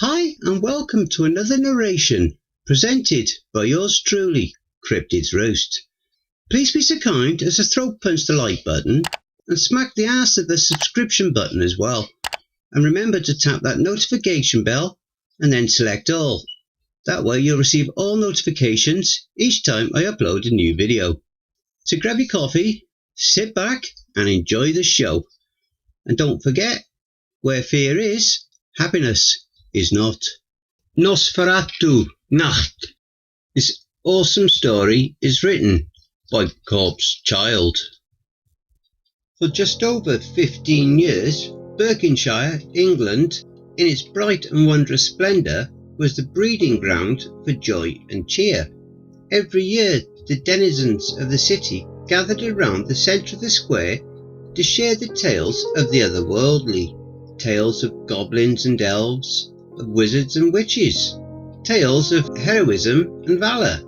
Hi and welcome to another narration presented by yours truly, Cryptids Roost. Please be so kind as to throat punch the like button and smack the ass of the subscription button as well. And remember to tap that notification bell and then select all. That way you'll receive all notifications each time I upload a new video. So grab your coffee, sit back and enjoy the show. And don't forget, where fear is, happiness is not. Nosferatu Nacht. This awesome story is written by Corpse Child. For just over 15 years, Berkshire, England, in its bright and wondrous splendour, was the breeding ground for joy and cheer. Every year, the denizens of the city gathered around the centre of the square to share the tales of the otherworldly, tales of goblins and elves, of wizards and witches, tales of heroism and valour.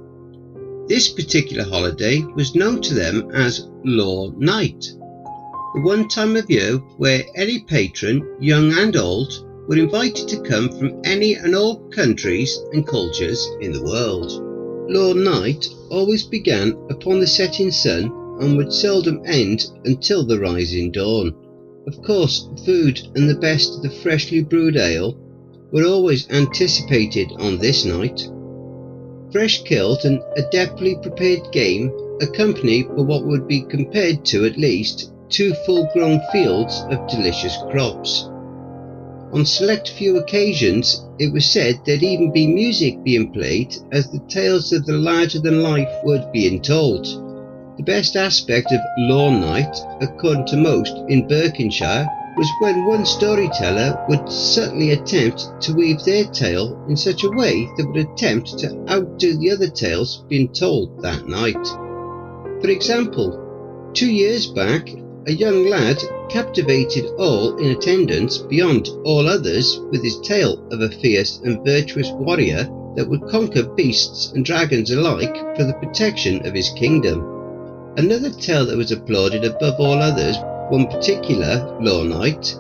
This particular holiday was known to them as Law Night, the one time of year where any patron, young and old, were invited to come from any and all countries and cultures in the world. Law Night always began upon the setting sun and would seldom end until the rising dawn. Of course, food and the best of the freshly brewed ale were always anticipated on this night. Fresh killed and adeptly prepared game, accompanied by what would be compared to at least 2 full-grown fields of delicious crops. On select few occasions, it was said there'd even be music being played as the tales of the larger-than-life were being told. The best aspect of Law Night, according to most in Berkshire, was when one storyteller would subtly attempt to weave their tale in such a way that would attempt to outdo the other tales being told that night. For example, 2 years back, a young lad captivated all in attendance beyond all others with his tale of a fierce and virtuous warrior that would conquer beasts and dragons alike for the protection of his kingdom. Another tale that was applauded above all others, one particular Law Night,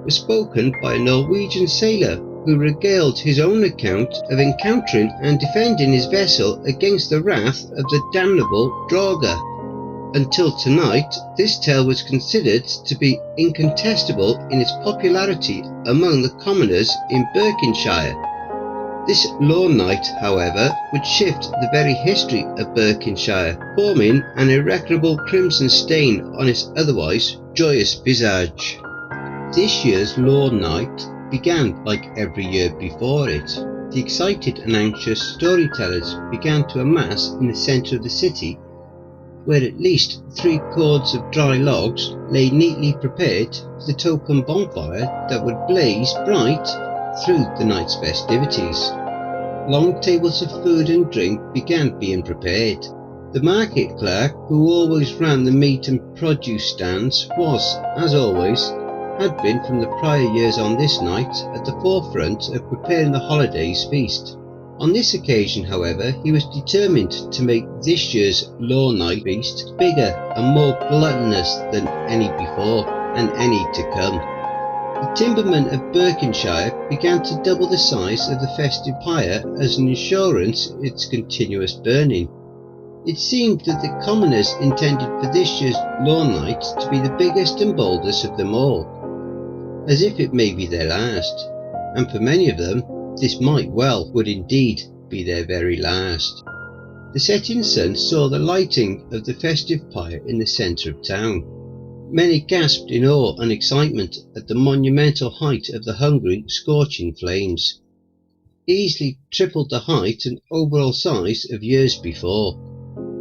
was spoken by a Norwegian sailor who regaled his own account of encountering and defending his vessel against the wrath of the damnable Draugr. Until tonight, this tale was considered to be incontestable in its popularity among the commoners in Berkshire. This Law Night, however, would shift the very history of Berkshire, forming an irreparable crimson stain on its otherwise joyous visage. This year's Law Night began like every year before it. The excited and anxious storytellers began to amass in the centre of the city, where at least 3 cords of dry logs lay neatly prepared for the token bonfire that would blaze bright through the night's festivities. Long tables of food and drink began being prepared. The market clerk, who always ran the meat and produce stands, was, as always, had been from the prior years on this night, at the forefront of preparing the holiday's feast. On this occasion, however, he was determined to make this year's Law Night feast bigger and more gluttonous than any before, and any to come. The timbermen of Berkshire began to double the size of the festive pyre as an insurance of its continuous burning. It seemed that the commoners intended for this year's Law Night to be the biggest and boldest of them all, as if it may be their last, and for many of them this would indeed be their very last. The setting sun saw the lighting of the festive pyre in the centre of town. Many gasped in awe and excitement at the monumental height of the hungry, scorching flames, easily tripled the height and overall size of years before.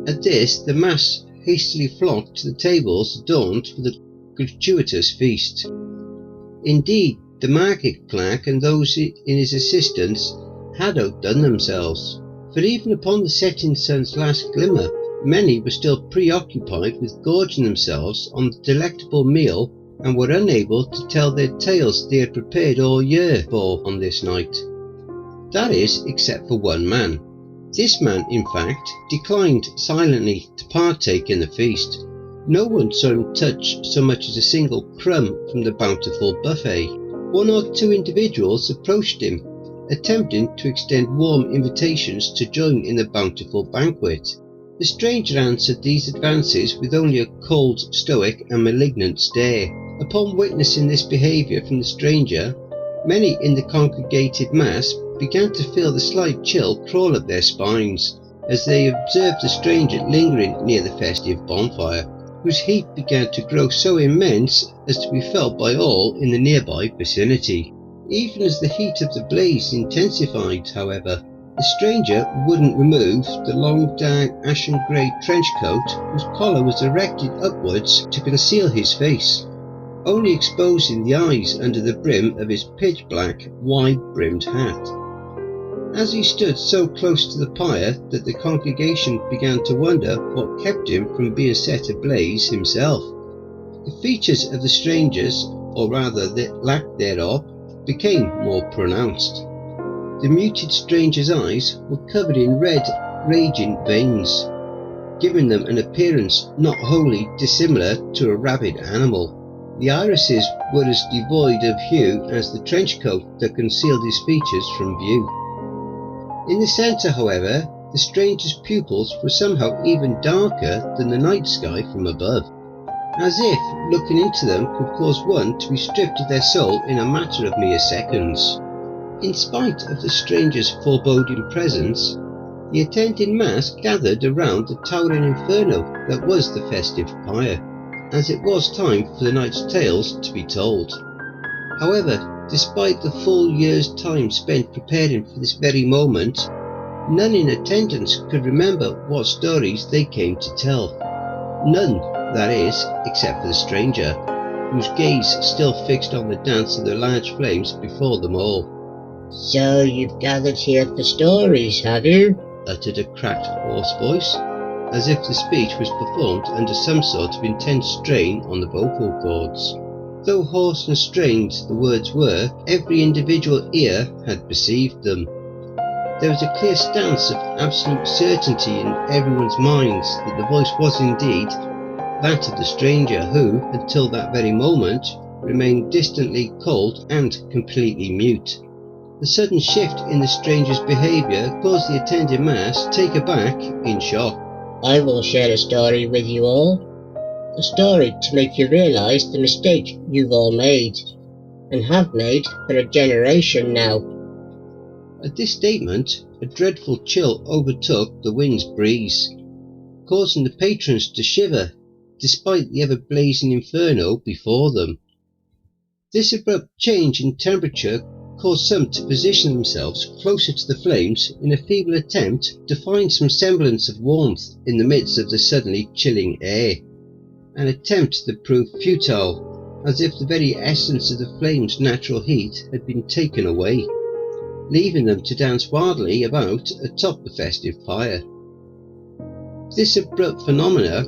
At this, the mass hastily flocked to the tables adorned for the gratuitous feast. Indeed, the market clerk and those in his assistance had outdone themselves, for even upon the setting sun's last glimmer, many were still preoccupied with gorging themselves on the delectable meal and were unable to tell their tales they had prepared all year for on this night. That is, except for one man. This man, in fact, declined silently to partake in the feast. No one saw him touch so much as a single crumb from the bountiful buffet. 1 or 2 individuals approached him, attempting to extend warm invitations to join in the bountiful banquet. The stranger answered these advances with only a cold, stoic and malignant stare. Upon witnessing this behaviour from the stranger, many in the congregated mass began to feel the slight chill crawl up their spines as they observed the stranger lingering near the festive bonfire, whose heat began to grow so immense as to be felt by all in the nearby vicinity. Even as the heat of the blaze intensified, however, the stranger wouldn't remove the long, dark, ashen grey trench coat whose collar was erected upwards to conceal his face, only exposing the eyes under the brim of his pitch-black, wide-brimmed hat. As he stood so close to the pyre that the congregation began to wonder what kept him from being set ablaze himself. The features of the strangers, or rather the lack thereof, became more pronounced. The muted stranger's eyes were covered in red, raging veins, giving them an appearance not wholly dissimilar to a rabid animal. The irises were as devoid of hue as the trench coat that concealed his features from view. In the centre, however, the stranger's pupils were somehow even darker than the night sky from above, as if looking into them could cause one to be stripped of their soul in a matter of mere seconds. In spite of the stranger's foreboding presence, the attending mass gathered around the towering inferno that was the festive pyre, as it was time for the night's tales to be told. However, despite the full year's time spent preparing for this very moment, none in attendance could remember what stories they came to tell. None, that is, except for the stranger, whose gaze still fixed on the dance of the large flames before them all. "So you've gathered here for stories, have you?" uttered a cracked, hoarse voice, as if the speech was performed under some sort of intense strain on the vocal cords. Though hoarse and strained the words were, every individual ear had perceived them. There was a clear stance of absolute certainty in everyone's minds that the voice was indeed that of the stranger who, until that very moment, remained distantly cold and completely mute. The sudden shift in the stranger's behaviour caused the attending mass to take aback in shock. "I will share a story with you all. A story to make you realise the mistake you've all made, and have made for a generation now." At this statement, a dreadful chill overtook the wind's breeze, causing the patrons to shiver, despite the ever-blazing inferno before them. This abrupt change in temperature caused some to position themselves closer to the flames in a feeble attempt to find some semblance of warmth in the midst of the suddenly chilling air, an attempt that proved futile, as if the very essence of the flame's natural heat had been taken away, leaving them to dance wildly about atop the festive pyre. This abrupt phenomena,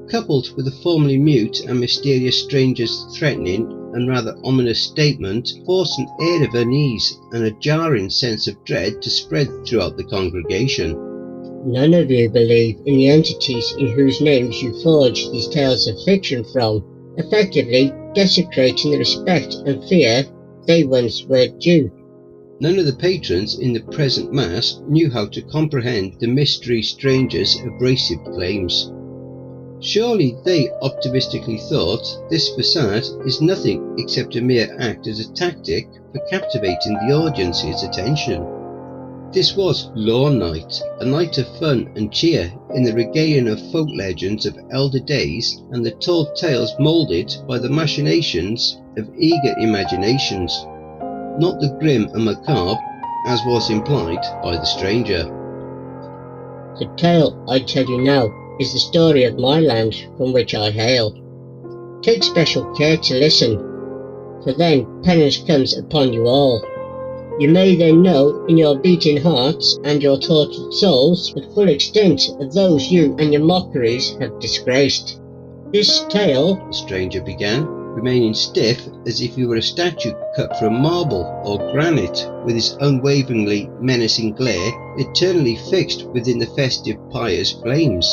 coupled with the formerly mute and mysterious stranger's threatening and rather ominous statement, forced an air of unease and a jarring sense of dread to spread throughout the congregation. "None of you believe in the entities in whose names you forge these tales of fiction from, effectively desecrating the respect and fear they once were due." None of the patrons in the present mass knew how to comprehend the mystery stranger's abrasive claims. Surely they optimistically thought this facade is nothing except a mere act as a tactic for captivating the audience's attention. This was Lawn Night, a night of fun and cheer in the regalia of folk legends of elder days and the told tales moulded by the machinations of eager imaginations, not the grim and macabre as was implied by the stranger. "The tale I tell you now is the story of my land from which I hail. Take special care to listen, for then penance comes upon you all. You may then know in your beating hearts and your tortured souls the full extent of those you and your mockeries have disgraced. This tale," the stranger began, remaining stiff as if he were a statue cut from marble or granite, with his unwaveringly menacing glare eternally fixed within the festive pyre's flames.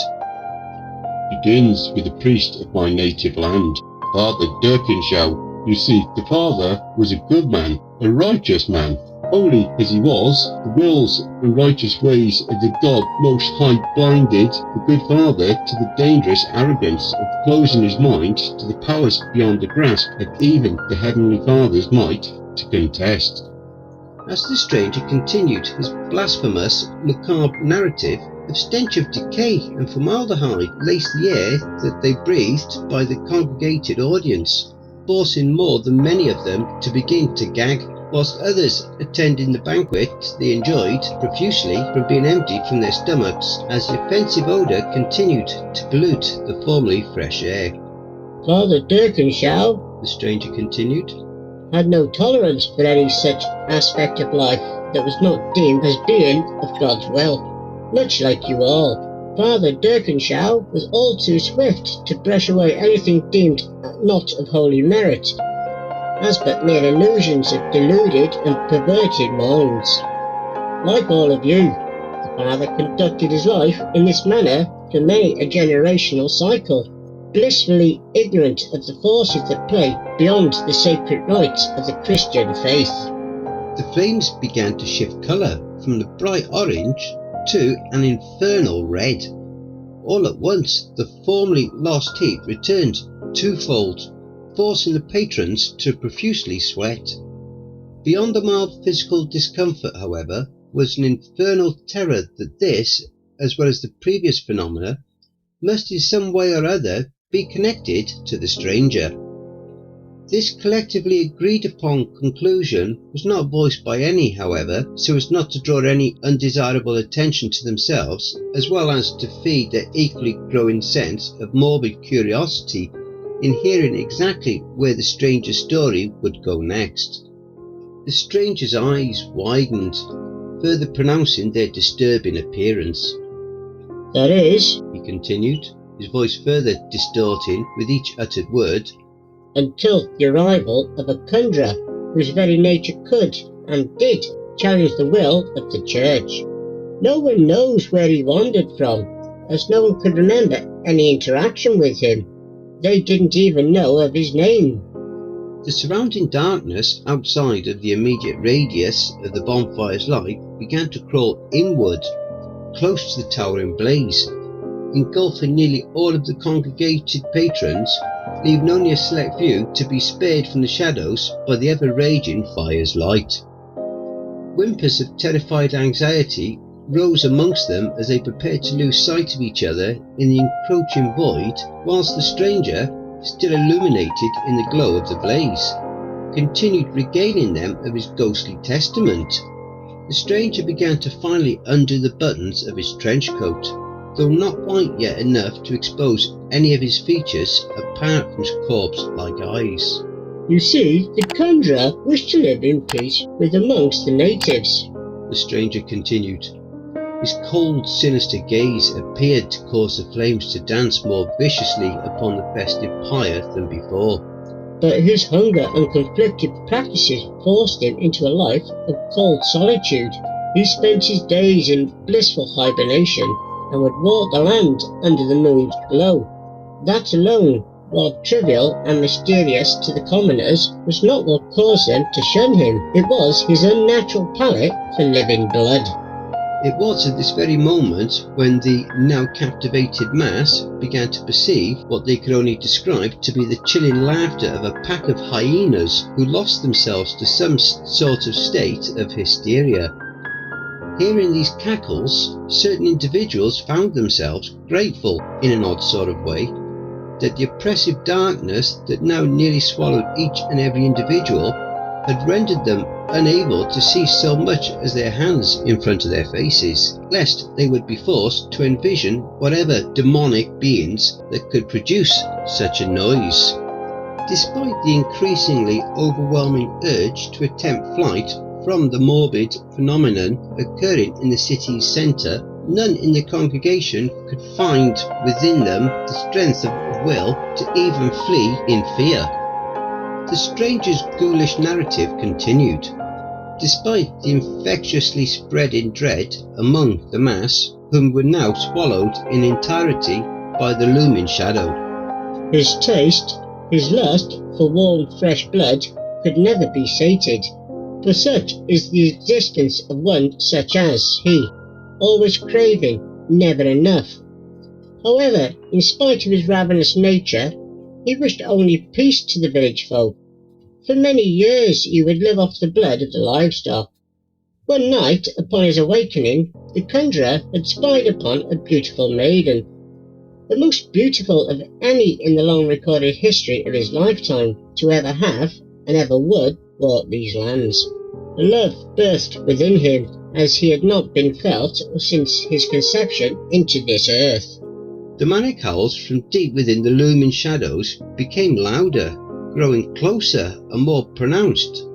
"Begins with the priest of my native land, Father Dirkenschau. You see, the father was a good man, a righteous man, Holy as he was, the wills and righteous ways of the God Most High blinded the good father to the dangerous arrogance of closing his mind to the powers beyond the grasp of even the Heavenly Father's might to contest. As the stranger continued his blasphemous, macabre narrative, a stench of decay and formaldehyde laced the air that they breathed by the congregated audience, forcing more than many of them to begin to gag, whilst others attending the banquet they enjoyed profusely from being emptied from their stomachs as the offensive odour continued to pollute the formerly fresh air. Father Dirkenshaw, The stranger continued, had no tolerance for any such aspect of life that was not deemed as being of God's will. Much like you all, Father Dirkenshaw was all too swift to brush away anything deemed not of holy merit, as but mere illusions of deluded and perverted minds. Like all of you, the father conducted his life in this manner for many a generational cycle, blissfully ignorant of the forces that play beyond the sacred rites of the Christian faith. The flames began to shift colour from the bright orange to an infernal red. All at once the formerly lost heat returned twofold, forcing the patrons to profusely sweat. Beyond the mild physical discomfort, however, was an infernal terror that this, as well as the previous phenomena, must in some way or other be connected to the stranger. This collectively agreed upon conclusion was not voiced by any, however, so as not to draw any undesirable attention to themselves, as well as to feed their equally growing sense of morbid curiosity in hearing exactly where the stranger's story would go next. The stranger's eyes widened, further pronouncing their disturbing appearance. That is, He continued, his voice further distorting with each uttered word, until the arrival of a conjurer whose very nature could and did challenge the will of the church. No one knows where he wandered from, as no one could remember any interaction with him. They didn't even know of his name. The surrounding darkness outside of the immediate radius of the bonfire's light began to crawl inward, close to the towering blaze, engulfing nearly all of the congregated patrons, leaving only a select few to be spared from the shadows by the ever-raging fire's light. Whimpers of terrified anxiety rose amongst them as they prepared to lose sight of each other in the encroaching void, whilst the stranger, still illuminated in the glow of the blaze, continued regaling them of his ghostly testament. The stranger began to finally undo the buttons of his trench coat, though not quite yet enough to expose any of his features apart from his corpse-like eyes. You see, the conjurer wished to live in peace with amongst the natives. The stranger continued. His cold, sinister gaze appeared to cause the flames to dance more viciously upon the festive pyre than before. But his hunger and conflicted practices forced him into a life of cold solitude. He spent his days in blissful hibernation and would walk the land under the moon's glow. That alone, while trivial and mysterious to the commoners, was not what caused them to shun him. It was his unnatural palate for living blood. It was at this very moment when the now captivated mass began to perceive what they could only describe to be the chilling laughter of a pack of hyenas who lost themselves to some sort of state of hysteria. Hearing these cackles, certain individuals found themselves grateful, in an odd sort of way, that the oppressive darkness that now nearly swallowed each and every individual had rendered them unable to see so much as their hands in front of their faces, lest they would be forced to envision whatever demonic beings that could produce such a noise. Despite the increasingly overwhelming urge to attempt flight from the morbid phenomenon occurring in the city's centre, none in the congregation could find within them the strength of will to even flee in fear. The stranger's ghoulish narrative continued. Despite the infectiously spreading dread among the mass, whom were now swallowed in entirety by the looming shadow. His taste, his lust for warm, fresh blood could never be sated, for such is the existence of one such as he, always craving, never enough. However, in spite of his ravenous nature, he wished only peace to the village folk. For many years he would live off the blood of the livestock. One night, upon his awakening, the conjurer had spied upon a beautiful maiden, the most beautiful of any in the long recorded history of his lifetime to ever have, and ever would, walk these lands. Love burst within him as he had not been felt since his conception into this earth. Demonic howls from deep within the looming shadows became louder, growing closer and more pronounced,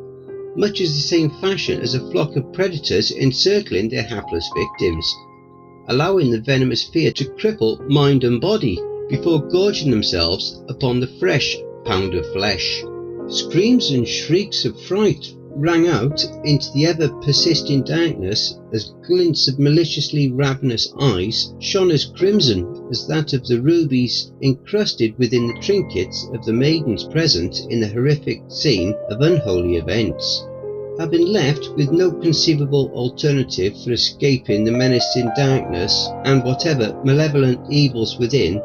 much as the same fashion as a flock of predators encircling their hapless victims, allowing the venomous fear to cripple mind and body before gorging themselves upon the fresh pound of flesh. Screams and shrieks of fright rang out into the ever-persisting darkness as glints of maliciously ravenous eyes shone as crimson as that of the rubies encrusted within the trinkets of the maidens present in the horrific scene of unholy events. Having left with no conceivable alternative for escaping the menacing darkness and whatever malevolent evils within,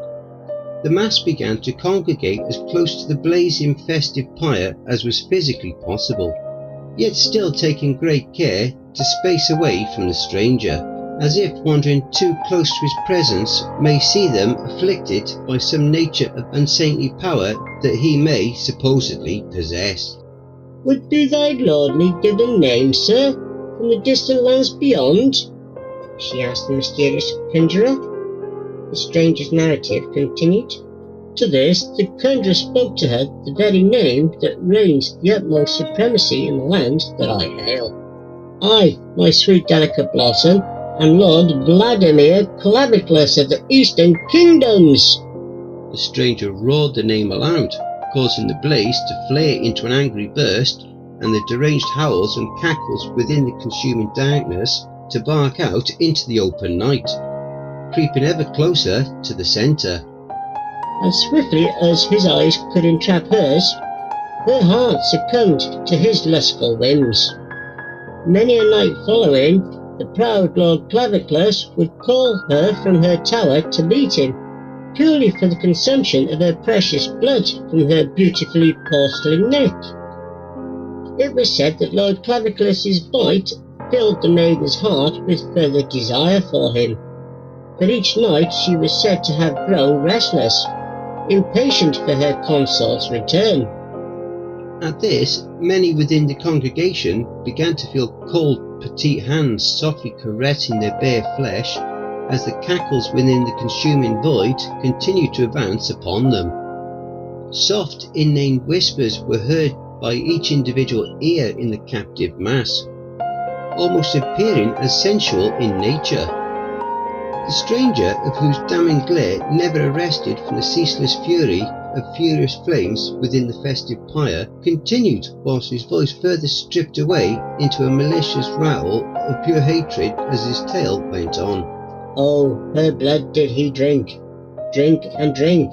the mass began to congregate as close to the blazing festive pyre as was physically possible, yet still taking great care to space away from the stranger, as if wandering too close to his presence may see them afflicted by some nature of unsaintly power that he may supposedly possess. Would be thy lordly given name, sir, from the distant lands beyond? She asked the mysterious conjurer. The stranger's narrative continued. To this, the conjurer spoke to her the very name that reigns the utmost supremacy in the land that I hail. I, my sweet delicate blossom, am Lord Vladimir Claviclus of the Eastern Kingdoms. The stranger roared the name aloud, causing the blaze to flare into an angry burst and the deranged howls and cackles within the consuming darkness to bark out into the open night, creeping ever closer to the centre. As swiftly as his eyes could entrap hers, her heart succumbed to his lustful whims. Many a night following, the proud Lord Claviclus would call her from her tower to meet him, purely for the consumption of her precious blood from her beautifully porcelain neck. It was said that Lord Claviclus's bite filled the maiden's heart with further desire for him, but each night she was said to have grown restless, impatient for her consort's return. At this, many within the congregation began to feel cold, petite hands softly caressing their bare flesh as the cackles within the consuming void continued to advance upon them. Soft, inane whispers were heard by each individual ear in the captive mass, almost appearing as sensual in nature. The stranger, of whose damning glare never arrested from the ceaseless fury of furious flames within the festive pyre, continued whilst his voice further stripped away into a malicious rattle of pure hatred as his tale went on. Oh, her blood did he drink, drink and drink,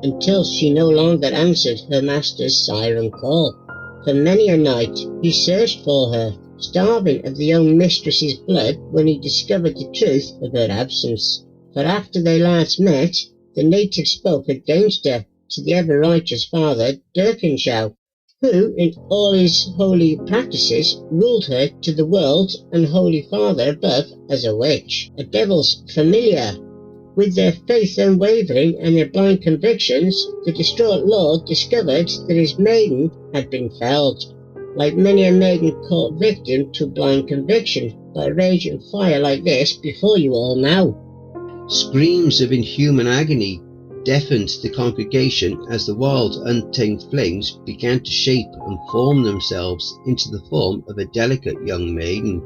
until she no longer answered her master's siren call. For many a night he searched for her, starving of the young mistress's blood when he discovered the truth of her absence. For after they last met, the native spoke against her to the ever-righteous father Dirkenshaw, who in all his holy practices ruled her to the world and Holy Father above as a witch, a devil's familiar. With their faith unwavering and their blind convictions, the distraught lord discovered that his maiden had been felled, like many a maiden caught victim to blind conviction by raging fire like this before you all now. Screams of inhuman agony deafened the congregation as the wild, untamed flames began to shape and form themselves into the form of a delicate young maiden.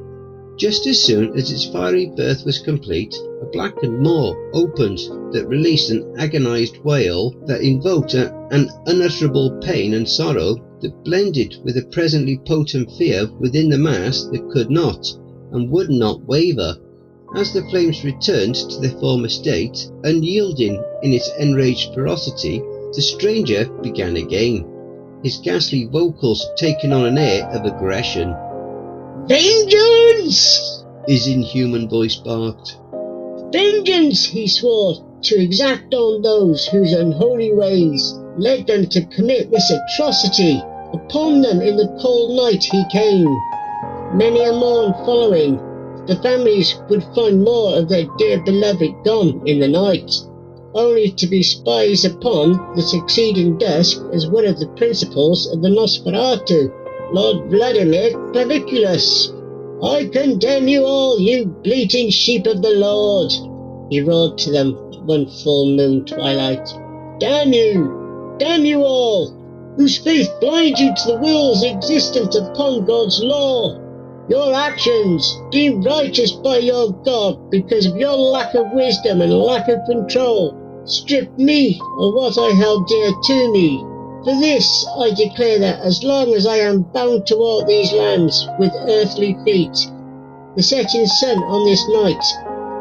Just as soon as its fiery birth was complete, a blackened maw opened that released an agonized wail that invoked an unutterable pain and sorrow that blended with a presently potent fear within the mass that could not and would not waver. As the flames returned to their former state, unyielding in its enraged ferocity, the stranger began again, his ghastly vocals taking on an air of aggression. Vengeance! His inhuman voice barked. Vengeance, he swore, to exact on those whose unholy ways led them to commit this atrocity. Upon them in the cold night he came. Many a morn following, the families would find more of their dear beloved gone in the night, only to be spies upon the succeeding dusk as one of the principals of the Nosferatu, Lord Vladimir Claviculus. I condemn you all, you bleating sheep of the Lord, he roared to them one full moon twilight. Damn you all, whose faith blinds you to the wills existent upon God's law. Your actions, deemed righteous by your God because of your lack of wisdom and lack of control, stripped me of what I held dear to me. For this I declare that as long as I am bound to walk these lands with earthly feet, the setting sun on this night,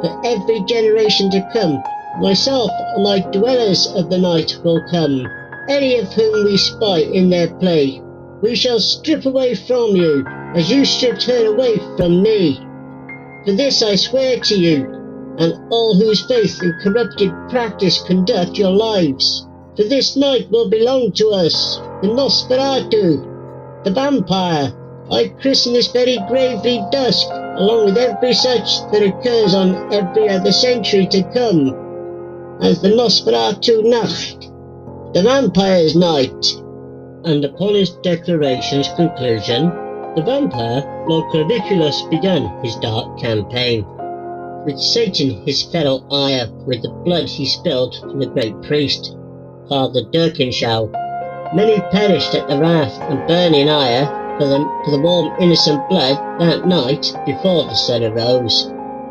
for every generation to come, myself and my dwellers of the night will come, any of whom we spy in their play. We shall strip away from you, as you stripped her away from me. For this I swear to you, and all whose faith in corrupted practice conduct your lives. For this night will belong to us, the Nosferatu, the vampire. I christen this very gravely dusk, along with every such that occurs on every other century to come, as the Nosferatu Nacht, the vampire's night. And upon his declaration's conclusion, the vampire, Lord Claviculus, began his dark campaign. With Satan his fellow ire, with the blood he spilled from the great priest, Father Dirkenschau. Many perished at the wrath and burning ire for the warm innocent blood that night before the sun arose,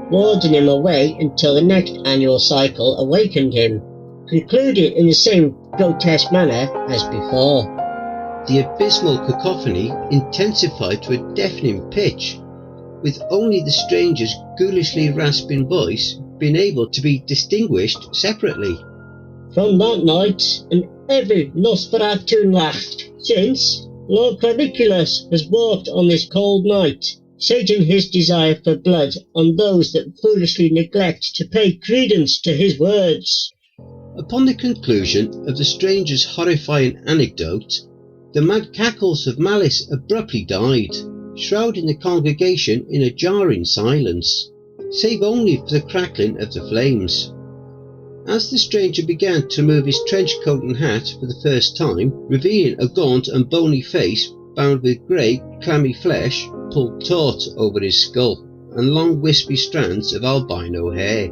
warding him away until the next annual cycle awakened him, concluding in the same grotesque manner as before. The abysmal cacophony intensified to a deafening pitch, with only the stranger's ghoulishly rasping voice being able to be distinguished separately. From that night, and every Nosferatu Nacht since, Lord Claviculus has walked on this cold night, sating his desire for blood on those that foolishly neglect to pay credence to his words. Upon the conclusion of the stranger's horrifying anecdote, the mad cackles of malice abruptly died, shrouding the congregation in a jarring silence, save only for the crackling of the flames. As the stranger began to remove his trench coat and hat for the first time, revealing a gaunt and bony face bound with grey, clammy flesh pulled taut over his skull, and long wispy strands of albino hair,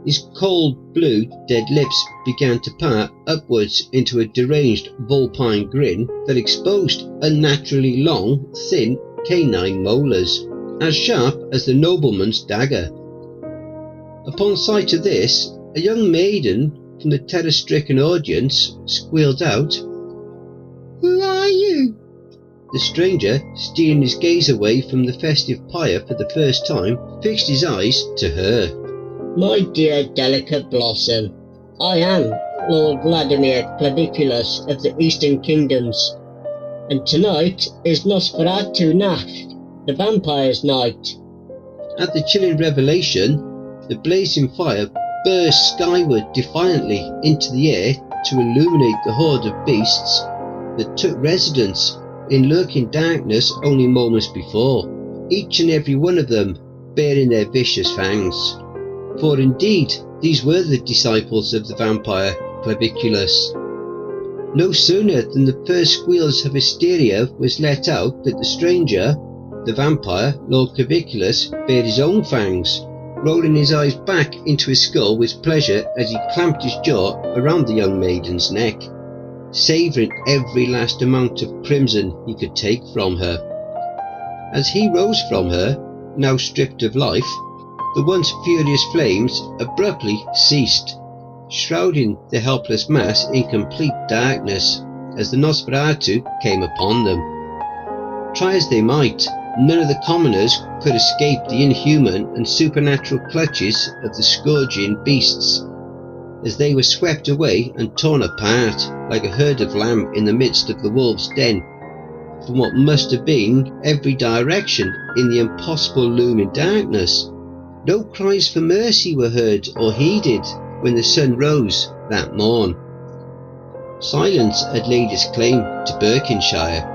his cold blue dead lips began to part upwards into a deranged vulpine grin that exposed unnaturally long, thin canine molars, as sharp as the nobleman's dagger. Upon sight of this, a young maiden from the terror-stricken audience squealed out, "Who are you?" The stranger, steering his gaze away from the festive pyre for the first time, fixed his eyes to her. My dear delicate blossom, I am Lord Vladimir Claviculus of the Eastern Kingdoms, and tonight is Nosferatu Nacht, the vampire's night. At the chilling revelation, the blazing fire burst skyward defiantly into the air to illuminate the horde of beasts that took residence in lurking darkness only moments before, each and every one of them bearing their vicious fangs. For indeed, these were the disciples of the vampire Claviculus. No sooner than the first squeals of hysteria was let out that the stranger, the vampire, Lord Claviculus, bared his own fangs, rolling his eyes back into his skull with pleasure as he clamped his jaw around the young maiden's neck, savouring every last amount of crimson he could take from her. As he rose from her, now stripped of life, the once furious flames abruptly ceased, shrouding the helpless mass in complete darkness as the Nosferatu came upon them. Try as they might, none of the commoners could escape the inhuman and supernatural clutches of the scourging beasts, as they were swept away and torn apart like a herd of lamb in the midst of the wolves' den. from what must have been every direction in the impossible looming darkness. No cries for mercy were heard or heeded when the sun rose that morn. Silence had laid its claim to Berkshire.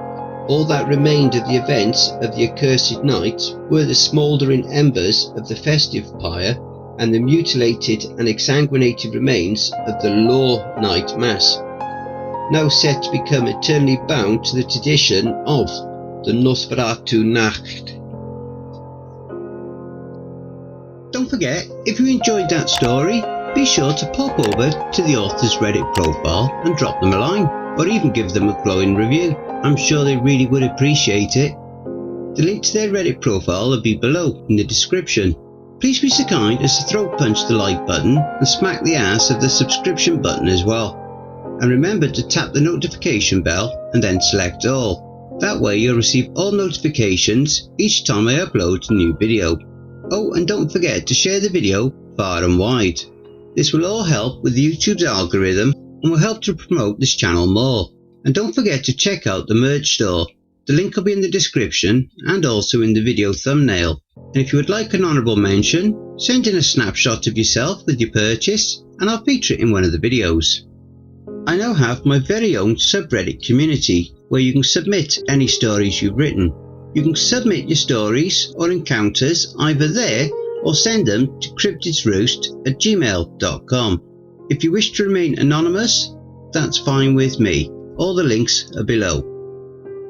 All that remained of the events of the accursed night were the smouldering embers of the festive pyre and the mutilated and exsanguinated remains of the law night mass, now set to become eternally bound to the tradition of the Nosferatu Nacht. Don't forget, if you enjoyed that story, be sure to pop over to the author's Reddit profile and drop them a line, or even give them a glowing review. I'm sure they really would appreciate it. The link to their Reddit profile will be below in the description. Please be so kind as to throat punch the like button and smack the ass of the subscription button as well. And remember to tap the notification bell and then select all. That way you'll receive all notifications each time I upload a new video. Oh, and don't forget to share the video far and wide. This will all help with YouTube's algorithm and will help to promote this channel more. And don't forget to check out the merch store. The link will be in the description and also in the video thumbnail. And if you would like an honourable mention, send in a snapshot of yourself with your purchase and I'll feature it in one of the videos. I now have my very own subreddit community where you can submit any stories you've written. You can submit your stories or encounters either there or send them to cryptidsroost@gmail.com. If you wish to remain anonymous, that's fine with me. All the links are below.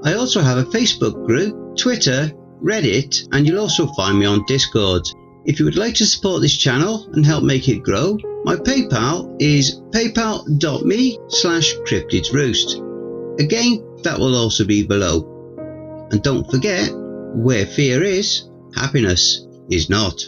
I also have a Facebook group, Twitter, Reddit, and you'll also find me on Discord. If you would like to support this channel and help make it grow, my PayPal is paypal.me/cryptidsroost. Again, that will also be below. And don't forget, where fear is, happiness is not.